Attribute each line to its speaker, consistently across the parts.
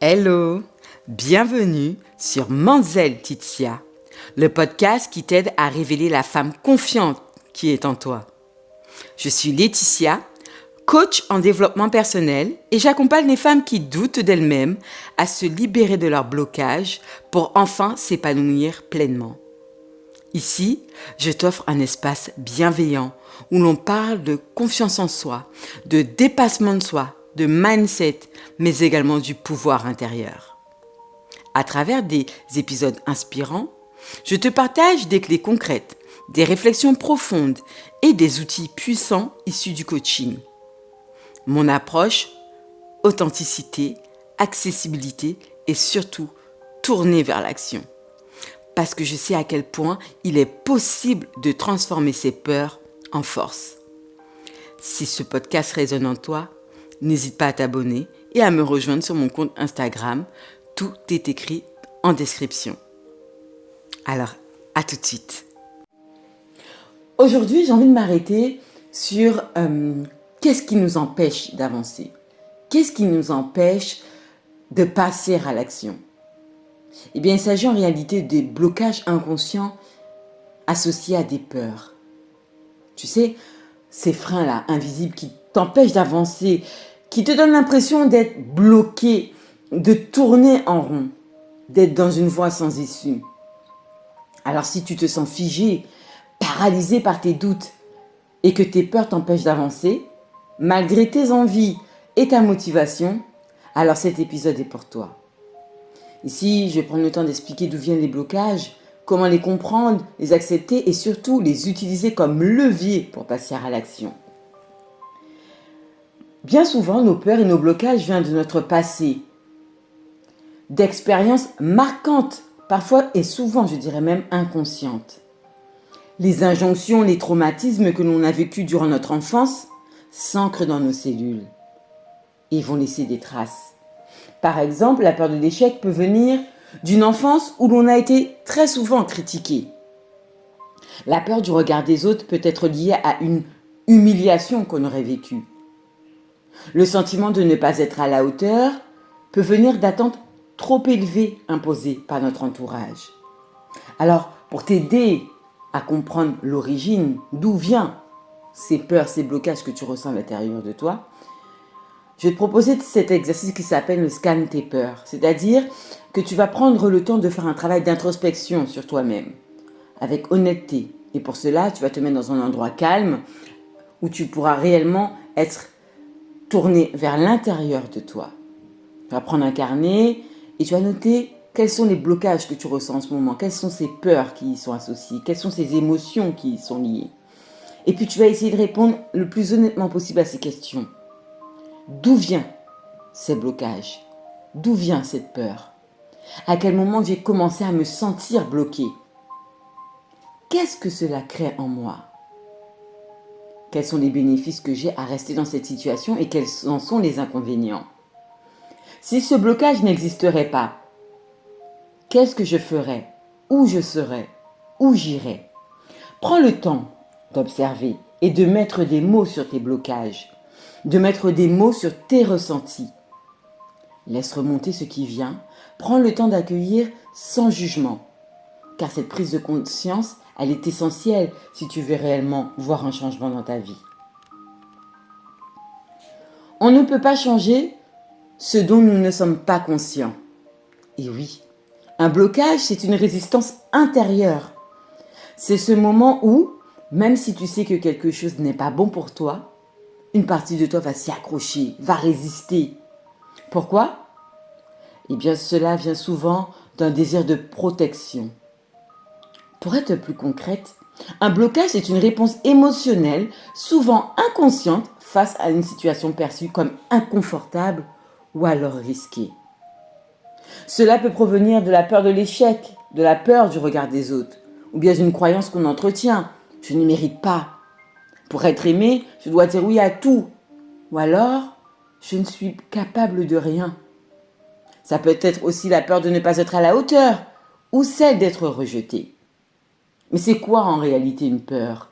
Speaker 1: Hello, bienvenue sur Manzel Tizia, le podcast qui t'aide à révéler la femme confiante qui est en toi. Je suis Laetitia, coach en développement personnel et j'accompagne les femmes qui doutent d'elles-mêmes à se libérer de leurs blocages pour enfin s'épanouir pleinement. Ici, je t'offre un espace bienveillant où l'on parle de confiance en soi, de dépassement de soi, de mindset, mais également du pouvoir intérieur. À travers des épisodes inspirants, je te partage des clés concrètes, des réflexions profondes et des outils puissants issus du coaching. Mon approche, authenticité, accessibilité et surtout tournée vers l'action. Parce que je sais à quel point il est possible de transformer ses peurs en force. Si ce podcast résonne en toi, n'hésite pas à t'abonner et à me rejoindre sur mon compte Instagram. Tout est écrit en description. Alors, à tout de suite. Aujourd'hui, j'ai envie de m'arrêter sur qu'est-ce qui nous empêche d'avancer. Qu'est-ce qui nous empêche de passer à l'action? Eh bien, il s'agit en réalité des blocages inconscients associés à des peurs. Tu sais, ces freins-là, invisibles, qui t'empêchent d'avancer, qui te donnent l'impression d'être bloqué, de tourner en rond, d'être dans une voie sans issue. Alors si tu te sens figé, paralysé par tes doutes et que tes peurs t'empêchent d'avancer, malgré tes envies et ta motivation, alors cet épisode est pour toi. Ici, je vais prendre le temps d'expliquer d'où viennent les blocages, comment les comprendre, les accepter et surtout les utiliser comme levier pour passer à l'action. Bien souvent, nos peurs et nos blocages viennent de notre passé, d'expériences marquantes, parfois et souvent, je dirais même inconscientes. Les injonctions, les traumatismes que l'on a vécus durant notre enfance s'ancrent dans nos cellules et vont laisser des traces. Par exemple, la peur de l'échec peut venir d'une enfance où l'on a été très souvent critiqué. La peur du regard des autres peut être liée à une humiliation qu'on aurait vécue. Le sentiment de ne pas être à la hauteur peut venir d'attentes trop élevées imposées par notre entourage. Alors, pour t'aider à comprendre l'origine, d'où viennent ces peurs, ces blocages que tu ressens à l'intérieur de toi, je vais te proposer cet exercice qui s'appelle le scan tes peurs. C'est-à-dire que tu vas prendre le temps de faire un travail d'introspection sur toi-même, avec honnêteté. Et pour cela, tu vas te mettre dans un endroit calme où tu pourras réellement être tourné vers l'intérieur de toi. Tu vas prendre un carnet et tu vas noter quels sont les blocages que tu ressens en ce moment, quelles sont ces peurs qui y sont associées, quelles sont ces émotions qui y sont liées. Et puis tu vas essayer de répondre le plus honnêtement possible à ces questions. D'où vient ces blocages? D'où vient cette peur? À quel moment j'ai commencé à me sentir bloqué? Qu'est-ce que cela crée en moi? Quels sont les bénéfices que j'ai à rester dans cette situation et quels en sont les inconvénients? Si ce blocage n'existerait pas, qu'est-ce que je ferais? Où je serais? Où j'irais? Prends le temps d'observer et de mettre des mots sur tes blocages, de mettre des mots sur tes ressentis. Laisse remonter ce qui vient, prends le temps d'accueillir sans jugement, car cette prise de conscience, elle est essentielle si tu veux réellement voir un changement dans ta vie. On ne peut pas changer ce dont nous ne sommes pas conscients. Et oui, un blocage, c'est une résistance intérieure. C'est ce moment où, même si tu sais que quelque chose n'est pas bon pour toi, une partie de toi va s'y accrocher, va résister. Pourquoi? Eh bien, cela vient souvent d'un désir de protection. Pour être plus concrète, un blocage est une réponse émotionnelle, souvent inconsciente, face à une situation perçue comme inconfortable ou alors risquée. Cela peut provenir de la peur de l'échec, de la peur du regard des autres, ou bien d'une croyance qu'on entretient. Je ne mérite pas. Pour être aimé, je dois dire oui à tout. Ou alors, je ne suis capable de rien. Ça peut être aussi la peur de ne pas être à la hauteur, ou celle d'être rejeté. Mais c'est quoi en réalité une peur?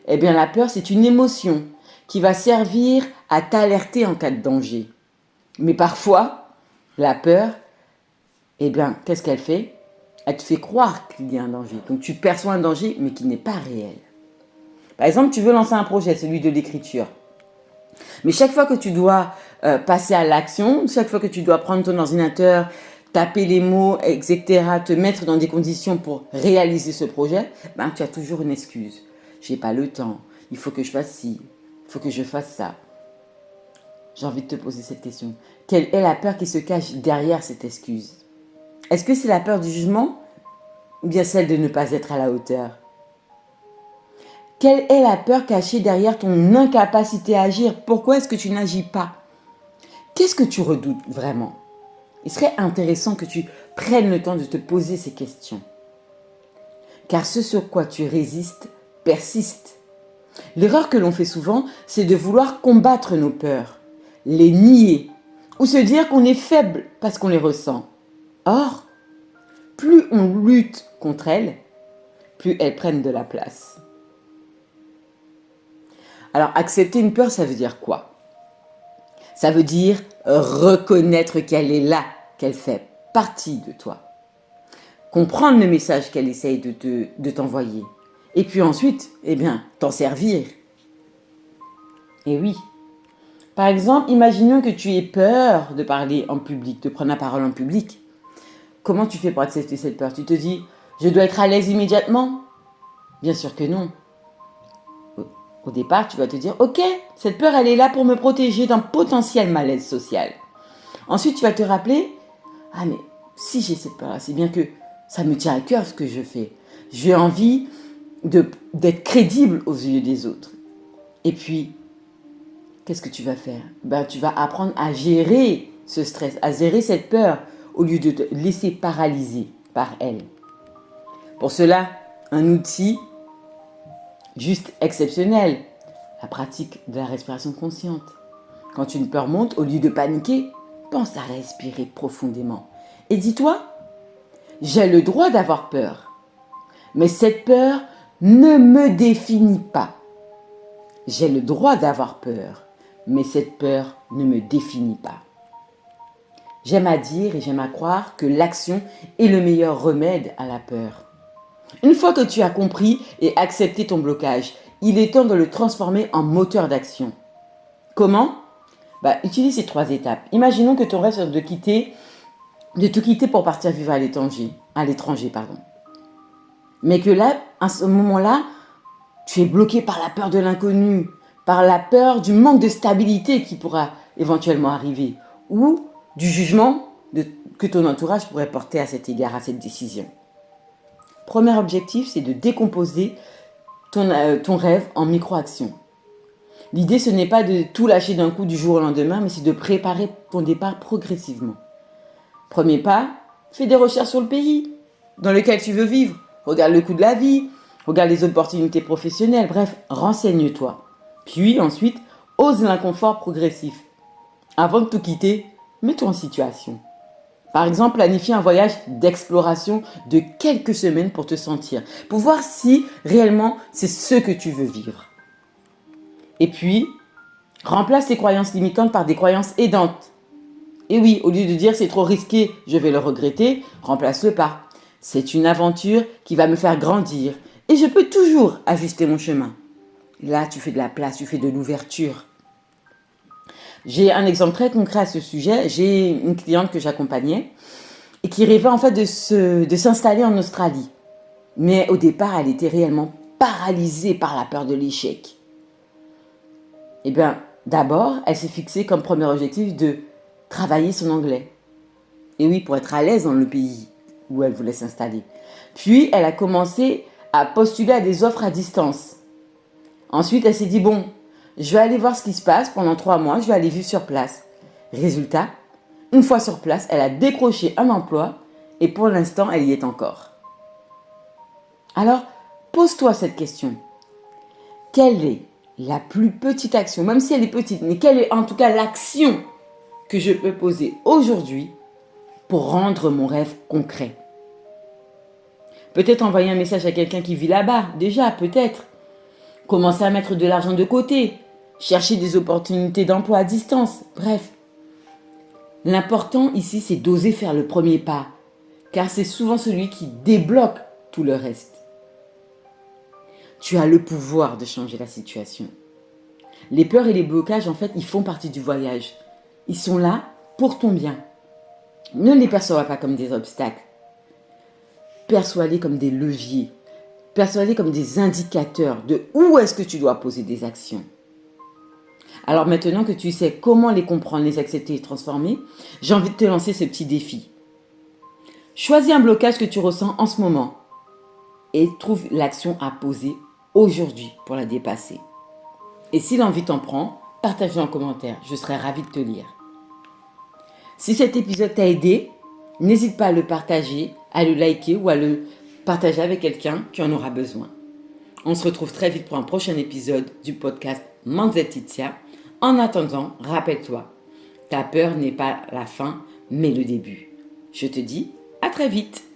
Speaker 1: Eh bien, la peur, c'est une émotion qui va servir à t'alerter en cas de danger. Mais parfois, La peur, eh bien, qu'est-ce qu'elle fait? Elle te fait croire qu'il y a un danger. Donc tu perçois un danger, mais qui n'est pas réel. Par exemple, tu veux lancer un projet, celui de l'écriture. Mais chaque fois que tu dois passer à l'action, chaque fois que tu dois prendre ton ordinateur, taper les mots, etc., te mettre dans des conditions pour réaliser ce projet, ben, tu as toujours une excuse. J'ai pas le temps, il faut que je fasse ci, il faut que je fasse ça. J'ai envie de te poser cette question. Quelle est la peur qui se cache derrière cette excuse? Est-ce que c'est la peur du jugement ou bien celle de ne pas être à la hauteur? Quelle est la peur cachée derrière ton incapacité à agir? Pourquoi est-ce que tu n'agis pas? Qu'est-ce que tu redoutes vraiment? Il serait intéressant que tu prennes le temps de te poser ces questions. Car ce sur quoi tu résistes persiste. L'erreur que l'on fait souvent, c'est de vouloir combattre nos peurs, les nier ou se dire qu'on est faible parce qu'on les ressent. Or, plus on lutte contre elles, plus elles prennent de la place. Alors, accepter une peur, ça veut dire quoi? Ça veut dire reconnaître qu'elle est là, qu'elle fait partie de toi. Comprendre le message qu'elle essaye de t'envoyer. Et puis ensuite, eh bien, t'en servir. Et oui. Par exemple, imaginons que tu aies peur de parler en public, de prendre la parole en public. Comment tu fais pour accepter cette peur? Tu te dis, je dois être à l'aise immédiatement? Bien sûr que non. Au départ, tu vas te dire, ok, cette peur, elle est là pour me protéger d'un potentiel malaise social. Ensuite, tu vas te rappeler, ah mais si j'ai cette peur-là, c'est bien que ça me tient à cœur ce que je fais. J'ai envie d'être crédible aux yeux des autres. Et puis, qu'est-ce que tu vas faire? Ben, tu vas apprendre à gérer ce stress, à gérer cette peur, au lieu de te laisser paralyser par elle. Pour cela, un outil juste exceptionnel, la pratique de la respiration consciente. Quand une peur monte, au lieu de paniquer, pense à respirer profondément. Et dis-toi, j'ai le droit d'avoir peur. Mais cette peur ne me définit pas. J'ai le droit d'avoir peur. Mais cette peur ne me définit pas. J'aime à dire et j'aime à croire que l'action est le meilleur remède à la peur. Une fois que tu as compris et accepté ton blocage, il est temps de le transformer en moteur d'action. Comment? Utilise ces 3 étapes. Imaginons que ton rêve soit de te quitter pour partir vivre à l'étranger. Mais que là, à ce moment-là, tu es bloqué par la peur de l'inconnu, par la peur du manque de stabilité qui pourra éventuellement arriver, ou du jugement que ton entourage pourrait porter à cet égard, à cette décision. Premier objectif, c'est de décomposer ton rêve en micro-actions. L'idée, ce n'est pas de tout lâcher d'un coup du jour au lendemain, mais c'est de préparer ton départ progressivement. Premier pas, fais des recherches sur le pays dans lequel tu veux vivre. Regarde le coût de la vie, regarde les opportunités professionnelles, bref, renseigne-toi. Puis ensuite, ose l'inconfort progressif. Avant de tout quitter, mets-toi en situation. Par exemple, planifie un voyage d'exploration de quelques semaines pour te sentir, pour voir si réellement c'est ce que tu veux vivre. Et puis, remplace tes croyances limitantes par des croyances aidantes. Et oui, au lieu de dire c'est trop risqué, je vais le regretter, remplace-le par c'est une aventure qui va me faire grandir et je peux toujours ajuster mon chemin. Là, tu fais de la place, tu fais de l'ouverture. J'ai un exemple très concret à ce sujet. J'ai une cliente que j'accompagnais et qui rêvait en fait de s'installer en Australie. Mais au départ, elle était réellement paralysée par la peur de l'échec. Eh bien, d'abord, elle s'est fixée comme premier objectif de travailler son anglais. Et oui, pour être à l'aise dans le pays où elle voulait s'installer. Puis, elle a commencé à postuler à des offres à distance. Ensuite, elle s'est dit, bon, je vais aller voir ce qui se passe pendant 3 mois, je vais aller vivre sur place. Résultat, une fois sur place, elle a décroché un emploi et pour l'instant, elle y est encore. Alors, pose-toi cette question. Quelle est la plus petite action, même si elle est petite, mais quelle est en tout cas l'action que je peux poser aujourd'hui pour rendre mon rêve concret? Peut-être envoyer un message à quelqu'un qui vit là-bas, déjà, peut-être. Commencer à mettre de l'argent de côté, chercher des opportunités d'emploi à distance, bref. L'important ici, c'est d'oser faire le premier pas, car c'est souvent celui qui débloque tout le reste. Tu as le pouvoir de changer la situation. Les peurs et les blocages, en fait, ils font partie du voyage. Ils sont là pour ton bien. Ne les perçois pas comme des obstacles. Perçois-les comme des leviers. Perçois-les comme des indicateurs de où est-ce que tu dois poser des actions. Alors maintenant que tu sais comment les comprendre, les accepter et transformer, j'ai envie de te lancer ce petit défi. Choisis un blocage que tu ressens en ce moment et trouve l'action à poser aujourd'hui pour la dépasser. Et si l'envie t'en prend, partage-le en commentaire, je serai ravie de te lire. Si cet épisode t'a aidé, n'hésite pas à le partager, à le liker ou à le partager avec quelqu'un qui en aura besoin. On se retrouve très vite pour un prochain épisode du podcast Mindset Titia. En attendant, rappelle-toi, ta peur n'est pas la fin, mais le début. Je te dis à très vite.